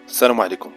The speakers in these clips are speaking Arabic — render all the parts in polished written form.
السلام عليكم.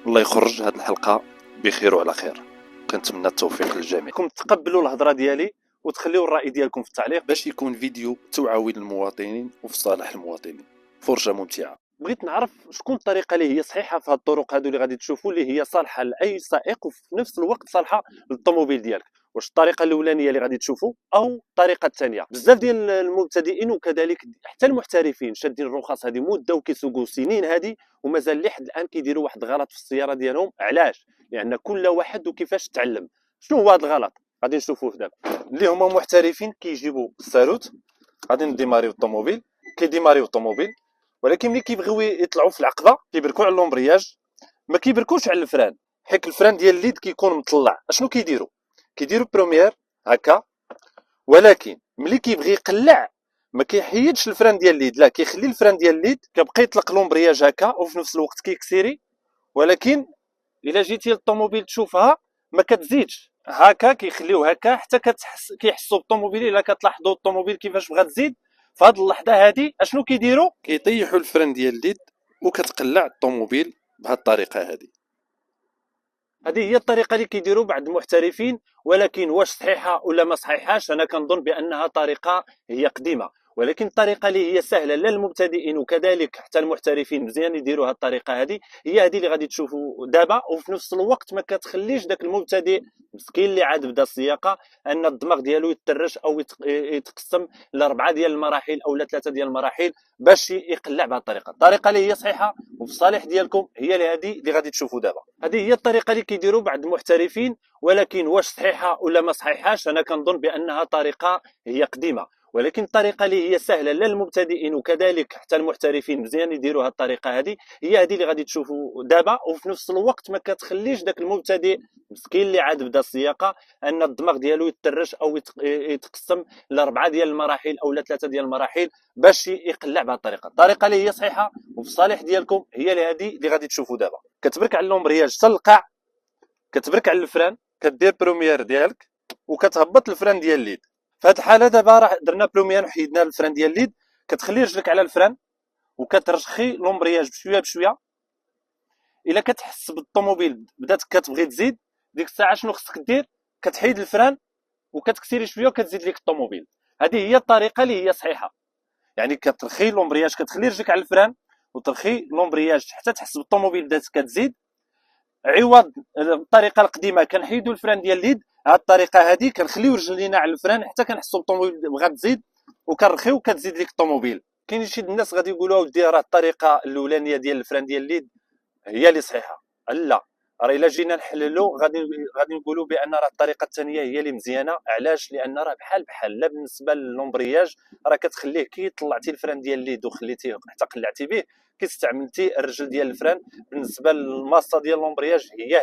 الله يخرج هذه الحلقه بخير وعلى خير. كنتمنى التوفيق للجميع. كم تقبلوا الهضره ديالي وتخليوا الراي ديالكم في التعليق باش يكون فيديو توعوي للمواطنين وفي صالح المواطنين. فرجه ممتعه. بغيت نعرف شكون الطريقه اللي هي صحيحه في هاد الطرق هادو اللي غادي تشوفوا اللي هي صالحه لاي سائق وفي نفس الوقت صالحه للطوموبيل ديالك. واش الطريقه الاولانيه اللي غادي تشوفوا او الطريقه الثانيه؟ بزاف ديال المبتدئين وكذلك حتى المحترفين شادين الرخص هذه مده وكيسوقوا سنين هذه ومازال لحد الان كيديروا واحد الغلط في السياره ديالهم. علاش؟ لان كل واحد وكيفاش تعلم. شنو هو هذا الغلط؟ غادي نشوفوه دابا. اللي هما محترفين كيجيبوا الساروت، غادي نديماريو الطوموبيل، كيديماريو الطوموبيل، ولكن ملي كيبغيو يطلعوا في العقبه كيبركوا على لومبرياج، ما كيبركوش على الفران، حيت الفران ديال اليد كيكون مطلع. اشنو كيديروا؟ كيديروا بروميير هكا، ولكن ملي كيبغي يقلع ما كيحيدش الفران ديال اليد، لا كيخلي الفران ديال اليد كيبقى يطلق لومبرياج هكا وفي نفس الوقت كيكسيري. ولكن الا جيتي للطوموبيل تشوفها ما كتزيدش هكا، كيخليوه هكا حتى كيحسوا بالطوموبيل. الا كتلاحظوا الطوموبيل كيفاش بغات تزيد في هذه اللحظه هذه اشنو كيديروا؟ كيطيحوا الفران ديال اليد وكتقلع الطوموبيل بهذه الطريقه هذه. هذه هي الطريقه اللي كيديروا بعض المحترفين، ولكن واش صحيحه ولا ما صحيحاش؟ انا كنظن بانها طريقه هي قديمه، ولكن الطريقه اللي هي سهله للمبتدئين وكذلك حتى المحترفين مزيان يديروا هذه الطريقه هذه. هي هذه اللي غادي تشوفوا دابا، وفي نفس الوقت ما كتخليش داك المبتدئ مسكين اللي عاد بدا السياقه ان الدماغ ديالو يترش او يتقسم لاربعه ديال المراحل او ثلاثه ديال المراحل باش يقلع بهذه الطريقه. الطريقه اللي هي صحيحه وفي الصالح ديالكم هي هذه اللي غادي تشوفوا دابا. هذه هي الطريقه اللي كيديروا بعض المحترفين، ولكن واش صحيحه ولا ما صحيحاش؟ انا كنظن بانها طريقه هي قديمه، ولكن الطريقه اللي هي سهله للمبتدئين وكذلك حتى المحترفين مزيان يديروا هذه الطريقه هذه. هي هذه اللي غادي تشوفوا دابا، وفي نفس الوقت ما كتخليش داك المبتدئ مسكين اللي عاد بدا السياقه ان الدماغ ديالو يترش او يتقسم لاربعه ديال المراحل او ثلاثه ديال المراحل باش يقلع بهذه الطريقه. الطريقه اللي هي صحيحه وفي الصالح ديالكم هي هذه اللي غادي تشوفوا دابا. كتبرك على اللومبرياج حتى القاع، كتبرك على الفران، كدير بروميير ديالك وكتهبط الفران ديال اليد. في هذه الحاله دابا راه درنا بروميير وحيدنا الفران ديال اليد، كتخلي رجلك على الفران وكترشخي لومبرياج بشويه بشويه. الا كتحس بالطوموبيل بدات كتبغي تزيد، ديك الساعه شنو خصك دير؟ كتحيد الفران وكتكسيري شويه وكتزيد ليك الطوموبيل. هذه هي الطريقه اللي هي صحيحه، يعني كترخي لومبرياج، كتخلي رجلك على الفران وترخي لومبرياج حتى تحس بالطوموبيل بدات كتزيد. عوض الطريقه القديمه كنحيدوا الفران ديال اليد، هذه الطريقه هذه كنخليو رجلينا على الفران حتى كنحسوا بالطوموبيل بغات تزيد وكنرخيو وكتزيد ليك الطوموبيل. كاين شي الناس غادي يقولوا اودي راه الطريقه الاولانيه ديال الفران ديال اليد هي اللي صحيحه. لا، راه الا جينا نحللوا غادي نقولوا بان راه الطريقه الثانيه هي اللي مزيانه. علاش؟ لان راه بحال لا بالنسبه للومبرياج راه كتخليه كي طلعتي الفران ديال اليد وخليتيه حتى قلعتي به كيستعملتي الرجل ديال الفران. بالنسبه للماسه ديال اللومبرياج هي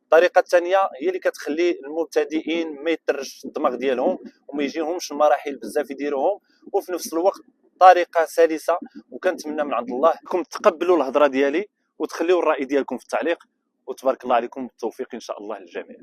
الطريقه الثانيه هي اللي كتخلي المبتدئين ما يترش الدماغ ديالهم وما يجيهمش المراحل بزاف يديروهم، وفي نفس الوقت طريقه سلسه. وكنتمنى من عند الله انكم تقبلوا الهضره ديالي وتخليوا الراي ديالكم في التعليق، وتبارك الله عليكم بالتوفيق ان شاء الله للجميع.